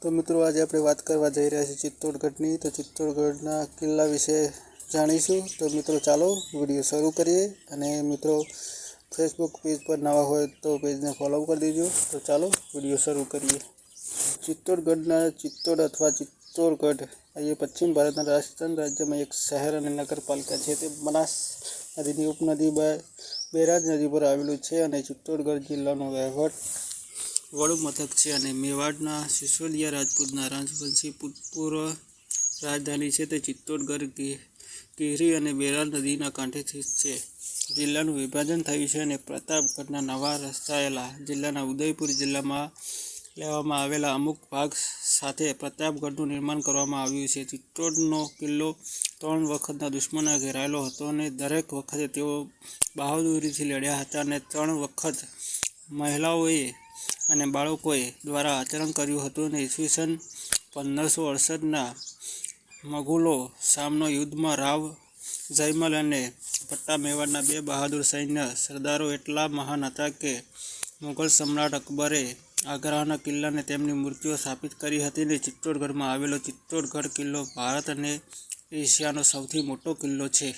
તો મિત્રો આજે આપણે વાત કરવા જઈ રહ્યા છીએ ચિત્તોડગઢની। તો ચિત્તોડગઢના કિલ્લા વિશે જાણીશું। તો મિત્રો ચાલો વિડીયો શરૂ કરીએ। અને મિત્રો ફેસબુક પેજ પર નવા હોય તો પેજને ફોલો કરી દેજો। તો ચાલો વિડીયો શરૂ કરીએ। ચિત્તોડગઢના ચિત્તોડ અથવા ચિત્તોડગઢ એ પશ્ચિમ ભારતના રાજસ્થાન રાજ્યમાં એક શહેર અને નગરપાલિકા છે। તે બનાસ નદીની ઉપનદી બેરાજ નદી પર આવેલું છે અને ચિત્તોડગઢ જિલ્લાનો વડું મથક છે અને મેવાડના સિસોદિયા રાજપૂતના રાજવંશી ભૂતપૂર્વ રાજધાની છે। તે ચિત્તોડગઢ ગિરી અને બેરાજ નદીના કાંઠે સ્થિત છે। જિલ્લાનું વિભાજન થયું છે અને પ્રતાપગઢના નવા રચાયેલા જિલ્લાના ઉદયપુર જિલ્લામાં લેવામાં આવેલા અમુક ભાગ સાથે પ્રતાપગઢનું નિર્માણ કરવામાં આવ્યું છે। ચિત્તોડનો કિલ્લો 3 વખતના દુશ્મનોએ ઘેરાયેલો હતો અને દરેક વખતે તેઓ બહાદુરીથી લડ્યા હતા અને 3 વખત મહિલાઓએ અને બાળકોએ દ્વારા આચરણ કર્યું હતું અને ઈસવીસન 1568ના મગુલો સામનો યુદ્ધમાં રાવ જયમલ અને પટ્ટા મેવાડના 2 બહાદુર સૈન્ય સરદારો એટલા મહાન હતા કે મુગલ સમ્રાટ અકબરે આગ્રાના કિલ્લાને તેમની મૂર્તિઓ સ્થાપિત કરી હતી અને ચિત્તોડગઢમાં આવેલો ચિત્તોડગઢ કિલ્લો ભારત અને એશિયાનો સૌથી મોટો કિલ્લો છે।